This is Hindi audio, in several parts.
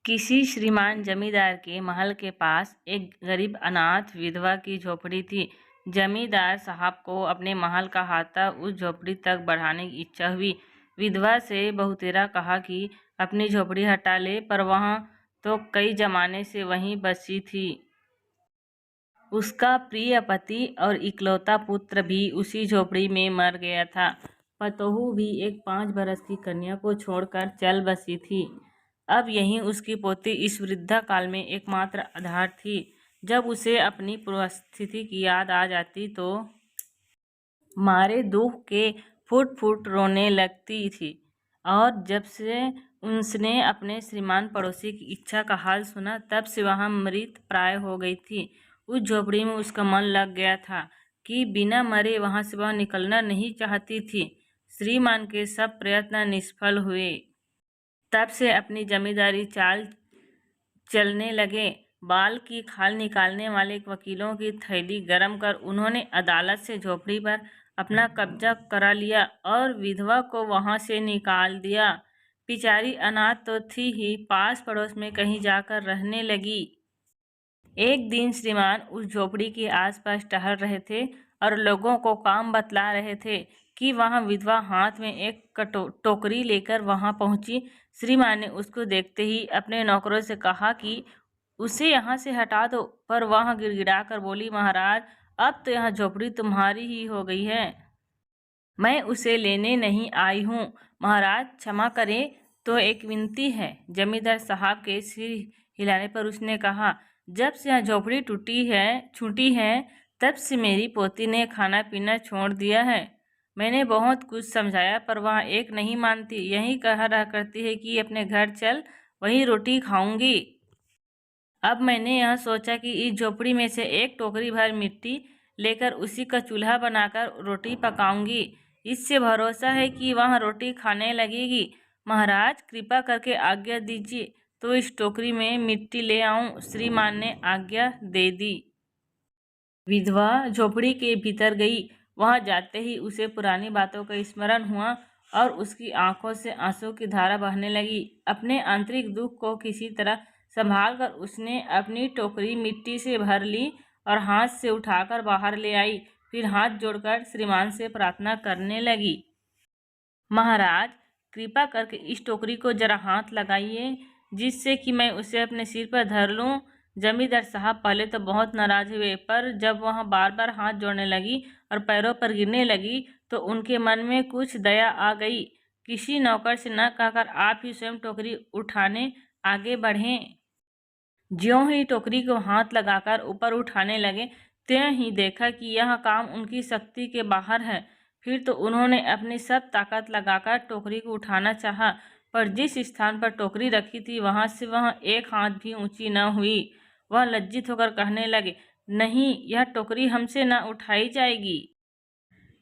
किसी श्रीमान जमींदार के महल के पास एक गरीब अनाथ विधवा की झोपड़ी थी। जमींदार साहब को अपने महल का हाथा उस झोपड़ी तक बढ़ाने की इच्छा हुई। विधवा से बहुतेरा कहा कि अपनी झोपड़ी हटा ले, पर वह तो कई जमाने से वहीं बसी थी। उसका प्रिय पति और इकलौता पुत्र भी उसी झोपड़ी में मर गया था। पतोहू भी एक 5 बरस की कन्या को छोड़कर चल बसी थी। अब यहीं उसकी पोती इस वृद्धा काल में एकमात्र आधार थी। जब उसे अपनी पूर्व स्थिति की याद आ जाती तो मारे दुख के फुट फुट रोने लगती थी। और जब से उसने अपने श्रीमान पड़ोसी की इच्छा का हाल सुना, तब से वह मृत प्राय हो गई थी। उस झोपड़ी में उसका मन लग गया था कि बिना मरे वहां से वह निकलना नहीं चाहती थी। श्रीमान के सब प्रयत्न निष्फल हुए। तब से अपनी जमींदारी चाल चलने लगे। बाल की खाल निकालने वाले वकीलों की थैली गरम कर उन्होंने अदालत से झोपड़ी पर अपना कब्जा करा लिया और विधवा को वहां से निकाल दिया। बेचारी अनाथ तो थी ही, पास पड़ोस में कहीं जाकर रहने लगी। एक दिन श्रीमान उस झोपड़ी के आसपास टहल रहे थे और लोगों को काम बतला रहे थे कि वहां विधवा हाथ में एक टोकरी लेकर वहां पहुंची। श्रीमान ने उसको देखते ही अपने नौकरों से कहा कि उसे यहाँ से हटा दो, पर वह गिड़गिड़ाकर बोली, महाराज, अब तो यह झोपड़ी तुम्हारी ही हो गई है, मैं उसे लेने नहीं आई हूँ। महाराज क्षमा करें, तो एक विनती है। जमींदार साहब के सिर हिलाने पर उसने कहा, जब से यह झोपड़ी छूटी है, तब से मेरी पोती ने खाना पीना छोड़ दिया है। मैंने बहुत कुछ समझाया, पर वह एक नहीं मानती। यही कह रहा करती है कि अपने घर चल, वहीं रोटी खाऊंगी। अब मैंने यह सोचा कि इस झोपड़ी में से एक टोकरी भर मिट्टी लेकर उसी का चूल्हा बनाकर रोटी पकाऊंगी। इससे भरोसा है कि वह रोटी खाने लगेगी। महाराज कृपा करके आज्ञा दीजिए तो इस टोकरी में मिट्टी ले आऊं। श्रीमान ने आज्ञा दे दी। विधवा झोपड़ी के भीतर गई। वहां जाते ही उसे पुरानी बातों का स्मरण हुआ और उसकी आंखों से आंसू की धारा बहने लगी। अपने आंतरिक दुख को किसी तरह संभाल कर उसने अपनी टोकरी मिट्टी से भर ली और हाथ से उठाकर बाहर ले आई। फिर हाथ जोड़कर श्रीमान से प्रार्थना करने लगी, महाराज कृपा करके इस टोकरी को जरा हाथ लगाइए, जिससे कि मैं उसे अपने सिर पर धर लूं। जमींदार साहब पहले तो बहुत नाराज हुए, पर जब वह बार बार हाथ जोड़ने लगी और पैरों पर गिरने लगी तो उनके मन में कुछ दया आ गई। किसी नौकर से न कहकर आप ही स्वयं टोकरी उठाने आगे बढ़ें। ज्यों ही टोकरी को हाथ लगाकर ऊपर उठाने लगे, त्यों ही देखा कि यह काम उनकी शक्ति के बाहर है। फिर तो उन्होंने अपनी सब ताकत लगाकर टोकरी को उठाना चाहा, पर जिस स्थान पर टोकरी रखी थी वहां से वह एक हाथ भी ऊंची न हुई। वह लज्जित होकर कहने लगे, नहीं, यह टोकरी हमसे न उठाई जाएगी।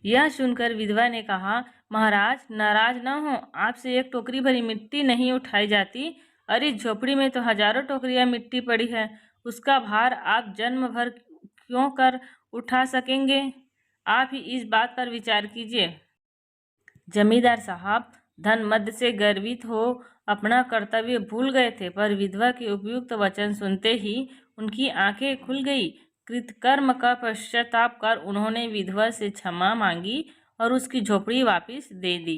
यह सुनकर विधवा ने कहा, महाराज नाराज न हो, आपसे एक टोकरी भरी मिट्टी नहीं उठाई जाती। अरे झोपड़ी में तो हजारों टोकरियां मिट्टी पड़ी है, उसका भार आप जन्म भर क्यों कर उठा सकेंगे? आप ही इस बात पर विचार कीजिए। जमींदार साहब धन मद से गर्वित हो अपना कर्तव्य भूल गए थे, पर विधवा के उपयुक्त वचन सुनते ही उनकी आंखें खुल गई। कृतकर्म का पश्चाताप कर उन्होंने विधवा से क्षमा मांगी और उसकी झोपड़ी वापस दे दी।